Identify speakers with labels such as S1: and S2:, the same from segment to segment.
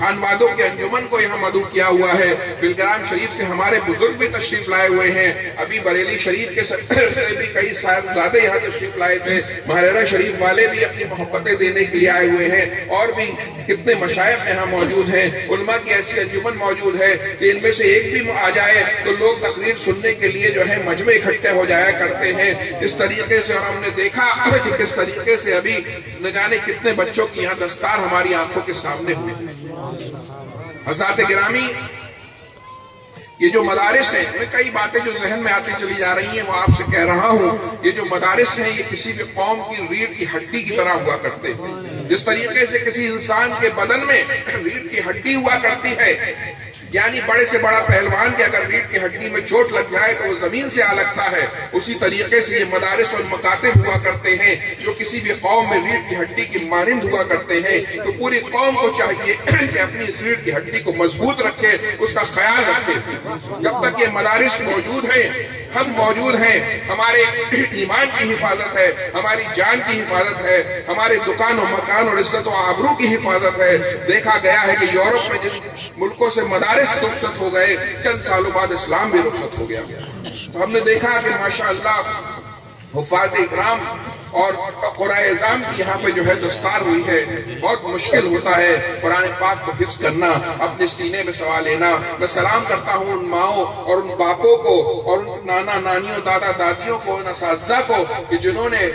S1: خانوادوں کے انجمن کو یہاں مدعو کیا ہوا ہے۔ بلگرام شریف سے ہمارے بزرگ بھی تشریف لائے ہوئے ہیں، ابھی بریلی شریف کے سے بھی کئی صاحبزادے یہاں تشریف لائے تھے، مہررہ شریف والے بھی اپنی محبتیں دینے کے لیے آئے ہوئے ہیں، اور بھی کتنے مشائخ یہاں موجود ہیں، علماء کی ایسی انجمن موجود ہے کہ ان میں سے ایک بھی آ جائے تو لوگ تقریر سننے کے لیے جو ہے مجمع اکٹھے ہو جایا کرتے ہیں۔ اس طریقے سے، اور ہم نے دیکھا کہ کس طریقے سے ابھی نہ جانے کتنے بچوں کی یہاں دستار ہماری آنکھوں کے سامنے ہوئے۔ حضرات گرامی، یہ جو مدارس ہیں، میں کئی باتیں جو ذہن میں آتی چلی جا رہی ہیں وہ آپ سے کہہ رہا ہوں۔ یہ جو مدارس ہیں یہ کسی بھی قوم کی ریڑھ کی ہڈی کی طرح ہوا کرتے ہیں۔ جس طریقے سے کسی انسان کے بدن میں ریڑھ کی ہڈی ہوا کرتی ہے، یعنی بڑے سے بڑا پہلوان کے اگر ریڑھ کی ہڈی میں چوٹ لگ جائے تو وہ زمین سے آ لگتا ہے، اسی طریقے سے یہ مدارس اور مکاتب ہوا کرتے ہیں جو کسی بھی قوم میں ریڑھ کی ہڈی کی مانند ہوا کرتے ہیں۔ تو پوری قوم کو چاہیے کہ اپنی اس ریڑھ کی ہڈی کو مضبوط رکھے، اس کا خیال رکھے۔ جب تک یہ مدارس موجود ہیں، ہم موجود ہیں، ہمارے ایمان کی حفاظت ہے، ہماری جان کی حفاظت ہے، ہمارے دکان و مکان اور عزت و آبرو کی حفاظت ہے۔ دیکھا گیا ہے کہ یورپ میں جن ملکوں سے مدارس رخصت ہو گئے، چند سالوں بعد اسلام بھی رخصت ہو گیا۔ تو ہم نے دیکھا کہ ماشاءاللہ حفاظ اکرام اور قرآن اعظام کی یہاں پہ جو ہے دستار ہوئی ہے۔ بہت مشکل ہوتا ہے قرآن پاک کو حفظ کرنا، اپنے سینے میں سوا لینا۔ میں سلام کرتا ہوں ان ماؤں اور ان باپوں کو اور ان نانا نانیوں، دادا دادیوں کو، ان اساتذہ کو کہ جنہوں نے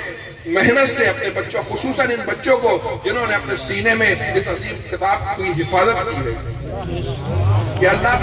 S1: محنت سے اپنے بچوں، خصوصاً ان بچوں کو جنہوں نے اپنے سینے میں اس عظیم کتاب کی حفاظت کی ہے۔ یہ اللہ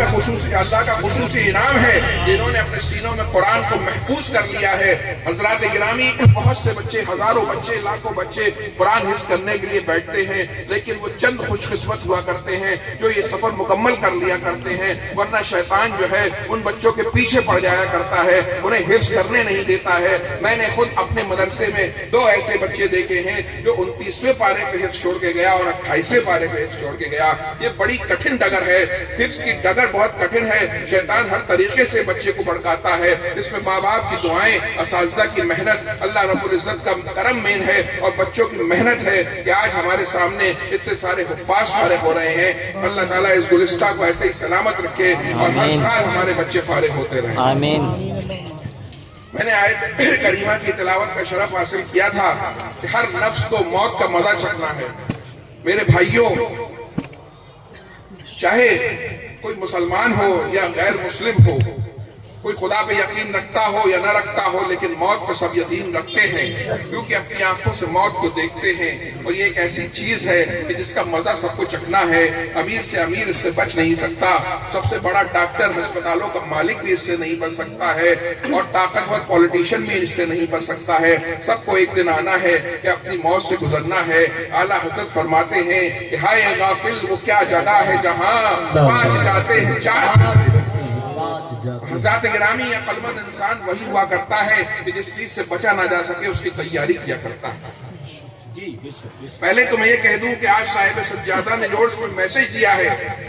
S1: کا خصوصی انعام ہے جنہوں نے اپنے سینوں میں قرآن کو محفوظ کر لیا ہے۔ حضرات گرامی، بہت سے بچے، ہزاروں بچے، لاکھوں بچے قرآن حفظ کرنے کے لیے بیٹھتے ہیں، لیکن وہ چند خوش قسمت ہوا کرتے ہیں جو یہ سفر مکمل کر لیا کرتے ہیں، ورنہ شیطان جو ہے ان بچوں کے پیچھے پڑ جایا کرتا ہے، انہیں حفظ کرنے نہیں دیتا ہے۔ میں نے خود اپنے مدرسے میں 2 ایسے بچے دیکھے ہیں جو 29ویں پارے پہ حفظ چھوڑ کے گیا اور 28ویں پارے پہ حفظ چھوڑ کے گیا۔ یہ بڑی کٹھن ڈگر ہے، حفظ کی ڈگر بہت کٹھن ہے۔ شیطان ہر طریقے سے بچے کو بھڑکاتا ہے، اس میں ماں باپ کی دعائیں، اساتذہ کی محنت، اللہ رب العزت کا کرم مین ہے، اور بچوں کی محنت ہے کہ آج ہمارے سامنے اتنے سارے حفاظ فارغ ہو رہے ہیں۔ اللہ تعالیٰ اس گلستہ کو ایسے ہی سلامت رکھے اور ہر سال ہمارے بچے فارغ ہوتے رہیں۔
S2: آمین۔
S1: میں نے آیت کریمہ کی تلاوت کا شرف حاصل کیا تھا کہ ہر نفس کو موت کا مزہ چکھنا ہے۔ میرے بھائیوں، چاہے کوئی مسلمان ہو یا غیر مسلم ہو، کوئی خدا پہ یقین رکھتا ہو یا نہ رکھتا ہو، لیکن موت پہ سب یقین رکھتے ہیں، کیونکہ اپنی آنکھوں سے موت کو دیکھتے ہیں، اور یہ ایک ایسی چیز ہے کہ جس کا مزہ سب کو چکھنا ہے۔ امیر سے امیر اس سے بچ نہیں سکتا، سب سے بڑا ڈاکٹر، ہسپتالوں کا مالک بھی اس سے نہیں بچ سکتا ہے، اور طاقتور پولیٹیشین بھی اس سے نہیں بچ سکتا ہے۔ سب کو ایک دن آنا ہے کہ اپنی موت سے گزرنا ہے۔ اعلیٰ حضرت فرماتے ہیں کہ ہائے غافل وہ کیا جگہ ہے جہاں 5 جاتے ہیں 4۔ حضرات گرامی، عقل مند انسان وہی ہوا کرتا ہے کہ جس چیز سے بچا نہ جا سکے اس کی تیاری کیا کرتا ہے۔ پہلے تو میں یہ کہہ دوں کہ آج صاحب سجادہ نے جو اس میں میسج دیا ہے،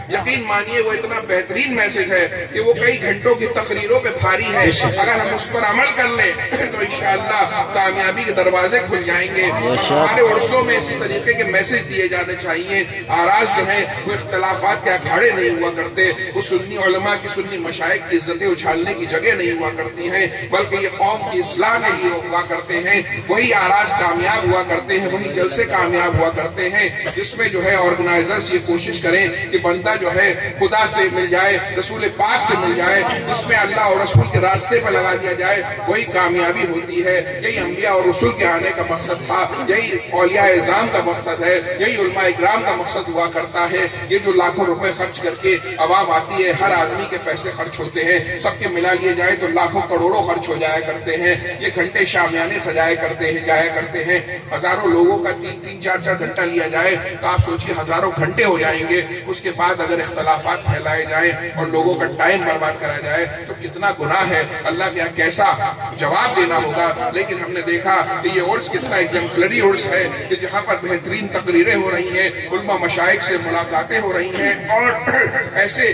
S1: یقین مانیے وہ اتنا بہترین میسج ہے کہ وہ کئی گھنٹوں کی تقریروں پہ بھاری ہے۔ اگر ہم اس پر عمل کر لیں تو انشاءاللہ کامیابی کے دروازے کھل جائیں گے۔ ہمارے عرصوں میں اسی طریقے کے میسج دیے جانے چاہیے۔ آراز جو ہیں وہ اختلافات کے اکھاڑے نہیں ہوا کرتے، وہ سنی علماء کی، سنی مشائخ کی عزتیں اچھالنے کی جگہ نہیں ہوا کرتی ہیں، بلکہ یہ قوم کی اصلاح کے لیے ہوا کرتے ہیں۔ وہی آراز کامیاب ہوا کرتے ہیں، وہی جلسے کامیاب ہوا کرتے ہیں جس میں جو ہے آرگنائزرز یہ کوشش کریں کہ بندہ جو ہے خدا سے مل جائے، رسول پاک سے مل جائے، جس میں اللہ اور رسول کے راستے پر لگا دیا جائے، وہی کامیابی ہوتی ہے۔ یہی انبیاء اور رسول کے آنے کا مقصد تھا، یہی اولیاء اعظام کا مقصد ہے، یہی علماء اکرام کا مقصد ہوا کرتا ہے۔ یہ جو لاکھوں روپے خرچ کر کے عوام آتی ہے، ہر آدمی کے پیسے خرچ ہوتے ہیں، سب کے ملا لیے جائے تو لاکھوں کروڑوں خرچ ہو جایا کرتے ہیں۔ یہ گھنٹے شامیانے سجایا کرتے ہیں، ہزاروں لوگوں کا 3-3 4-4 گھنٹہ لیا جائے تو آپ سوچیے ہزاروں گھنٹے ہو جائیں گے۔ اس کے بعد اگر اختلافات پھیلائے جائیں اور لوگوں کا ٹائم برباد کرا جائے تو کتنا گناہ ہے، اللہ کے یہاں کیسا جواب دینا ہوگا۔ لیکن ہم نے دیکھا کہ یہ عرس کتنا ایگزمپلری عرس ہے کہ جہاں پر بہترین تقریریں ہو رہی ہیں، علماء مشائخ سے ملاقاتیں ہو رہی ہیں، اور ایسے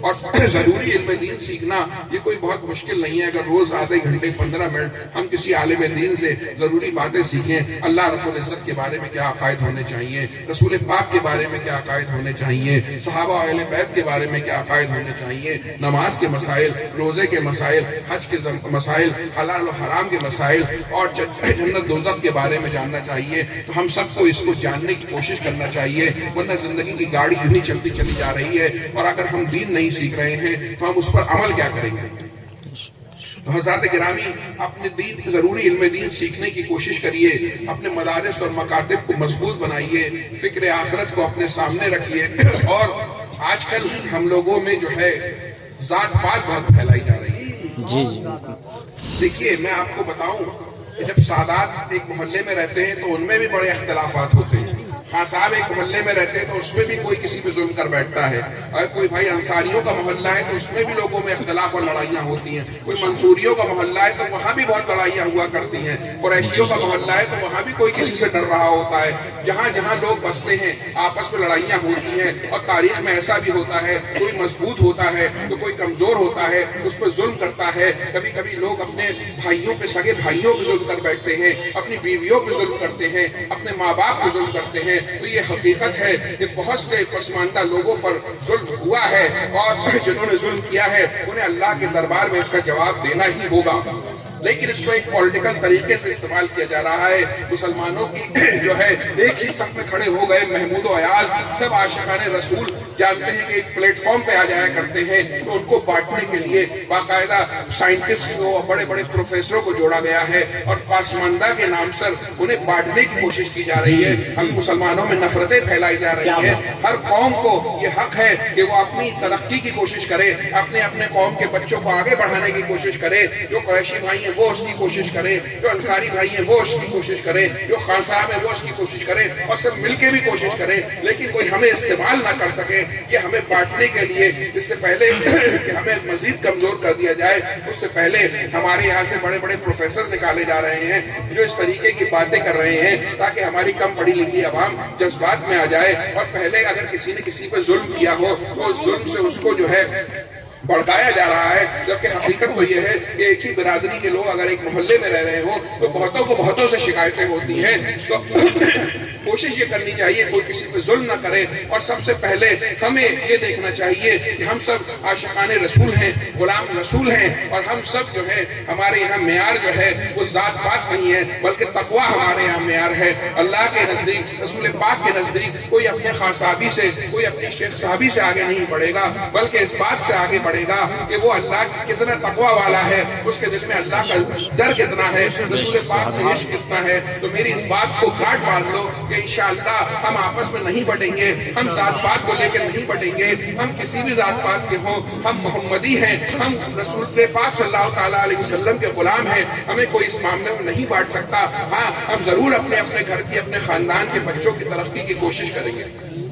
S1: اور ضروری علم دین سیکھنا یہ کوئی بہت مشکل نہیں ہے. اگر روز آدھے گھنٹے 15 منٹ ہم کسی عالم دین سے ضروری باتیں سیکھیں, اللہ رب العزت کے بارے میں کیا عقائد ہونے چاہیے, رسول پاک کے بارے میں کیا عقائد ہونے چاہیے, صحابہ اہل بیت کے بارے میں کیا عقائد ہونے چاہیے, نماز کے مسائل, روزے کے مسائل, حج کے مسائل, حلال و حرام کے مسائل اور جنت دوزخ کے بارے میں جاننا چاہیے, تو ہم سب کو اس کو جاننے کی کوشش کرنا چاہیے, ورنہ زندگی کی گاڑی یوں ہی چلتی چلی جا رہی ہے, اور اگر ہم دین نہیں سیکھ رہے ہیں تو ہم اس پر عمل کیا کریں گے. تو حضرات گرامی, اپنے دین, ضروری علم دین سیکھنے کی کوشش کریے, اپنے مدارس اور مکاتب کو مضبوط بنائیے, فکر آخرت کو اپنے سامنے رکھیے. اور آج کل ہم لوگوں میں جو ہے ذات پات بہت پھیلائی جا رہی ہے.
S2: جی جی
S1: دیکھیے, میں آپ کو بتاؤں کہ جب سادات ایک محلے میں رہتے ہیں تو ان میں بھی بڑے اختلافات ہوتے ہیں. خان صاحب ایک محلے میں رہتے ہیں تو اس میں بھی کوئی کسی پہ ظلم کر بیٹھتا ہے, اور کوئی بھائی انصاریوں کا محلہ ہے تو اس میں بھی لوگوں میں اختلاف اور لڑائیاں ہوتی ہیں. کوئی منصوریوں کا محلہ ہے تو وہاں بھی بہت لڑائیاں ہوا کرتی ہیں. قریشیوں کا محلہ ہے تو وہاں بھی کوئی کسی سے ڈر رہا ہوتا ہے. جہاں جہاں لوگ بستے ہیں آپس میں لڑائیاں ہوتی ہیں, اور تاریخ میں ایسا بھی ہوتا ہے, کوئی مضبوط ہوتا ہے تو کوئی کمزور ہوتا ہے, اس پہ ظلم کرتا ہے. کبھی کبھی لوگ اپنے بھائیوں پہ, سگے بھائیوں پہ ظلم کر بیٹھتے ہیں, اپنی بیویوں پہ ظلم کرتے ہیں, اپنے ماں باپ پہ ظلم کرتے ہیں. تو یہ حقیقت ہے کہ بہت سے پسماندہ لوگوں پر ظلم ہوا ہے, اور جنہوں نے ظلم کیا ہے انہیں اللہ کے دربار میں اس کا جواب دینا ہی ہوگا. لیکن اس کو ایک پولیٹیکل طریقے سے استعمال کیا جا رہا ہے. مسلمانوں کی جو ہے ایک ہی صف میں کھڑے ہو گئے محمود و ایاز, سب عاشقان رسول جانتے ہیں کہ ایک پلیٹ فارم پہ آ جایا کرتے ہیں, تو ان کو بانٹنے کے لیے باقاعدہ سائنٹسٹ کو, بڑے بڑے پروفیسروں کو جوڑا گیا ہے, اور پاسماندہ کے نام سے انہیں بانٹنے کی کوشش کی جا رہی ہے. ہم مسلمانوں میں نفرتیں پھیلائی جا رہی ہیں. ہر قوم کو یہ حق ہے کہ وہ اپنی ترقی کی کوشش کرے, اپنے قوم کے بچوں کو آگے بڑھانے کی کوشش کرے. جو قریشی بھائی وہ اس کی کوشش کریں, جو انصاری بھائی ہیں وہ اس کی کوشش کریں, جو خان صاحب ہیں وہ اس کی کوشش کریں, اور سب مل کے بھی کوشش کریں. لیکن کوئی ہمیں استعمال نہ کر سکے یہ ہمیں بانٹنے کے لیے. اس سے پہلے کہ ہمیں مزید کمزور کر دیا جائے, اس سے پہلے ہمارے یہاں سے بڑے بڑے پروفیسر نکالے جا رہے ہیں جو اس طریقے کی باتیں کر رہے ہیں تاکہ ہماری کم پڑھی لکھی عوام جذبات میں آ جائے. اور پہلے اگر کسی نے کسی پہ ظلم کیا ہو تو اس ظلم سے اس کو جو ہے بڑھایا جا رہا ہے, جبکہ حقیقت تو یہ ہے کہ ایک ہی برادری کے لوگ اگر ایک محلے میں رہ رہے ہوں تو بہتوں کو بہتوں سے شکایتیں ہوتی ہیں. تو کوشش یہ کرنی چاہیے کوئی کسی پہ ظلم نہ کرے, اور سب سے پہلے ہمیں یہ دیکھنا چاہیے کہ ہم سب عاشقان رسول ہیں, غلام رسول ہیں, اور ہم سب جو ہے ہمارے یہاں معیار جو ہے وہ ذات پات نہیں ہے بلکہ تقویٰ ہمارے یہاں معیار ہے. اللہ کے نزدیک, رسول پاک کے نزدیک کوئی اپنے خان صحابی سے, کوئی اپنے شیخ صحابی سے آگے نہیں بڑھے گا, بلکہ اس بات سے آگے بڑھے گا کہ وہ اللہ کی کتنا تقویٰ والا ہے, اس کے دل میں اللہ کا ڈر کتنا ہے, رسول پاک سے عشق کتنا ہے. تو میری اس بات کو گاٹ باندھ لو کہ انشاءاللہ ہم آپس میں نہیں بٹیں گے, ہم ذات پات کو لے کے نہیں بٹیں گے. ہم کسی بھی ذات پات کے ہوں, ہم محمدی ہیں, ہم رسول پاک صلی اللہ تعالیٰ علیہ وسلم کے غلام ہیں. ہمیں کوئی اس معاملے میں نہیں بانٹ سکتا. ہاں, ہم ضرور اپنے گھر کی, اپنے خاندان کے بچوں کی ترقی کی کوشش کریں گے.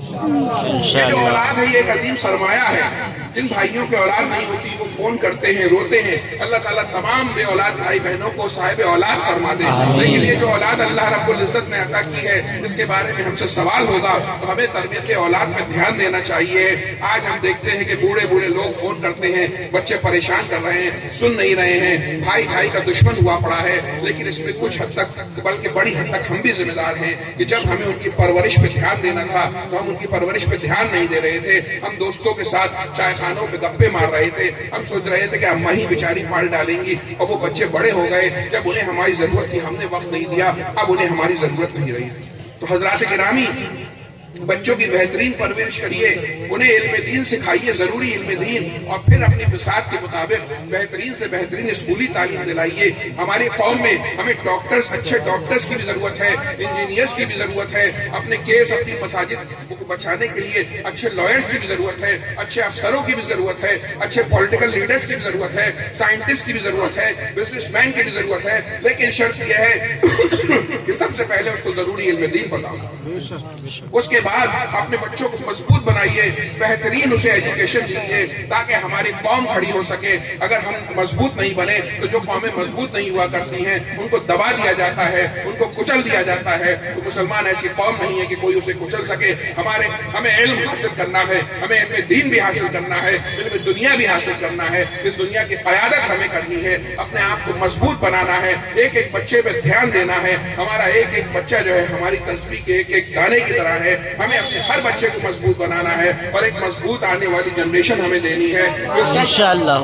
S1: یہ جو اولاد ہے یہ ایک عظیم سرمایہ ہے. جن بھائیوں کے اولاد نہیں ہوتی وہ فون کرتے ہیں, روتے ہیں. اللہ تعالیٰ تمام بے اولاد بھائی بہنوں کو صاحب اولاد فرما دے. لیکن یہ جو اولاد اللہ رب العزت نے عطا کی ہے اس کے بارے میں ہم سے سوال ہوگا, تو ہمیں تربیت اولاد پہ دھیان دینا چاہیے. آج ہم دیکھتے ہیں کہ بوڑھے لوگ فون کرتے ہیں, بچے پریشان کر رہے ہیں, سن نہیں رہے ہیں, بھائی کا دشمن ہوا پڑا ہے. لیکن اس میں کچھ حد تک, بلکہ بڑی حد تک ہم بھی ذمہ دار ہیں کہ جب ہمیں ان کی پرورش پہ دھیان دینا تھا تو ہم ان کی پرورش پہ دھیان نہیں دے رہے تھے. ہم دوستوں کے ساتھ چائے خانوں پہ گپے مار رہے تھے. ہم سوچ رہے تھے کہ اماں ہی بیچاری پال ڈالیں گی, اور وہ بچے بڑے ہو گئے. جب انہیں ہماری ضرورت تھی ہم نے وقت نہیں دیا, اب انہیں ہماری ضرورت نہیں رہی. تو حضرات گرامی, بچوں کی بہترین پرورش کریے, انہیں علم دین سکھائیے, ضروری علم دین, اور پھر اپنی بساط کے مطابق بہترین سے بہترین اسکولی تعلیم دلائیے. ہماری قوم میں ہمیں ڈاکٹرز, اچھے ڈاکٹرز کی بھی ضرورت ہے, انجینئرز کی بھی ضرورت ہے. اپنے کیس, اپنی مساجد کو بچانے کے لیے اچھے لائرز کی بھی ضرورت ہے, اچھے افسروں کی بھی ضرورت ہے, اچھے پولیٹیکل لیڈرز کی بھی ضرورت ہے, سائنٹسٹ کی بھی ضرورت ہے, بزنس مین کی بھی ضرورت ہے. لیکن شرط یہ ہے کہ سب سے پہلے اس کو ضروری علم دین بتاؤ. اس کے بعد اپنے بچوں کو مضبوط بنائیے، بہترین اسے ایجوکیشن دیجیے تاکہ ہماری قوم کھڑی ہو سکے۔ اگر ہم مضبوط نہیں بنے تو جو قومیں مضبوط نہیں ہوا کرتی ہیں ان کو دبا دیا جاتا ہے، ان کو کچل دیا جاتا ہے۔ تو مسلمان ایسی قوم نہیں ہے کہ کوئی اسے کچل سکے۔ ہمیں علم حاصل کرنا ہے، ہمیں علم دین بھی حاصل کرنا ہے، علم دنیا بھی حاصل کرنا ہے۔ اس دنیا کی قیادت ہمیں کرنی ہے، اپنے آپ کو مضبوط بنانا ہے، ایک ایک بچے پہ دھیان دینا ہے۔ ہمارا ایک ایک بچہ جو ہے ہماری تسبیح کے ایک ایک دانے کی طرح ہے۔ ہمیں اپنے ہر بچے کو مضبوط بنانا ہے اور ایک مضبوط آنے والی جنریشن ہمیں دینی ہے جو سب
S2: انشاءاللہ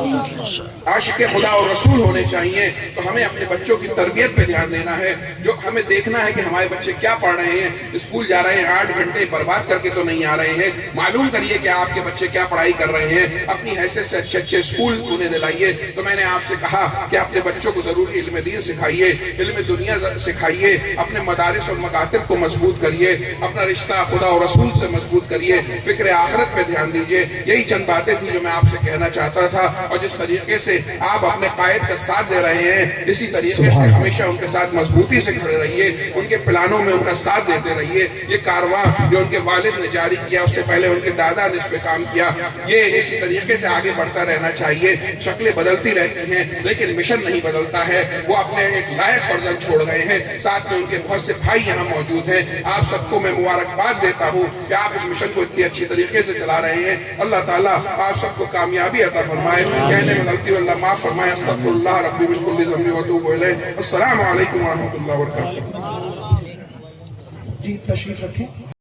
S1: عاشق خدا اور رسول ہونے چاہیے۔ تو ہمیں اپنے بچوں کی تربیت پہ دھیان دینا ہے، جو ہمیں دیکھنا ہے کہ ہمارے بچے کیا پڑھ رہے ہیں۔ اسکول جا رہے ہیں 8 گھنٹے برباد کر کے تو نہیں آ رہے ہیں، معلوم کریے کہ آپ کے بچے کیا پڑھائی کر رہے ہیں، اپنی حیثیت سے اچھے اچھے اسکول انہیں دلائیے۔ تو میں نے آپ سے کہا کہ اپنے بچوں کو ضروری علم دین سکھائیے، علم دنیا سکھائیے، اپنے مدارس اور مکاتب کو مضبوط کریے، اپنا رشتہ خدا اور رسول سے مضبوط کریے، فکر آخرت پہ دھیان دیجیے۔ یہی چند باتیں تھیں جو میں آپ سے کہنا چاہتا تھا، اور جس طریقے سے آپ اپنے قائد کا ساتھ دے رہے ہیں اسی طریقے سے ہمیشہ ان کے ساتھ مضبوطی سے کھڑے رہیے، ان کے پلانوں میں ان کا ساتھ دیتے رہیے۔ یہ کارواں جو ان کے والد نے جاری کیا، اس سے پہلے ان کے دادا نے اس پہ کام کیا، یہ اسی طریقے سے آگے بڑھتا رہنا چاہیے۔ شکلیں بدلتی رہتی ہیں لیکن مشن نہیں بدلتا ہے۔ وہ اپنے ایک لائق فرزند چھوڑ گئے ہیں، ساتھ میں ان کے بہت سے بھائی یہاں موجود ہیں۔ آپ سب کو میں مبارکباد دیتا ہوں کہ آپ اس مشن کو اتنی اچھی طریقے سے چلا رہے ہیں۔ اللہ تعالیٰ آپ سب کو کامیابی عطا فرمائے، کہنے میں غلطی اللہ معاف فرمائے۔ استغفر اللہ ربی من کل ذنب واتوب الیہ۔ السلام علیکم ورحمۃ اللہ وبرکاتہ۔
S3: جی تشریف رکھیں۔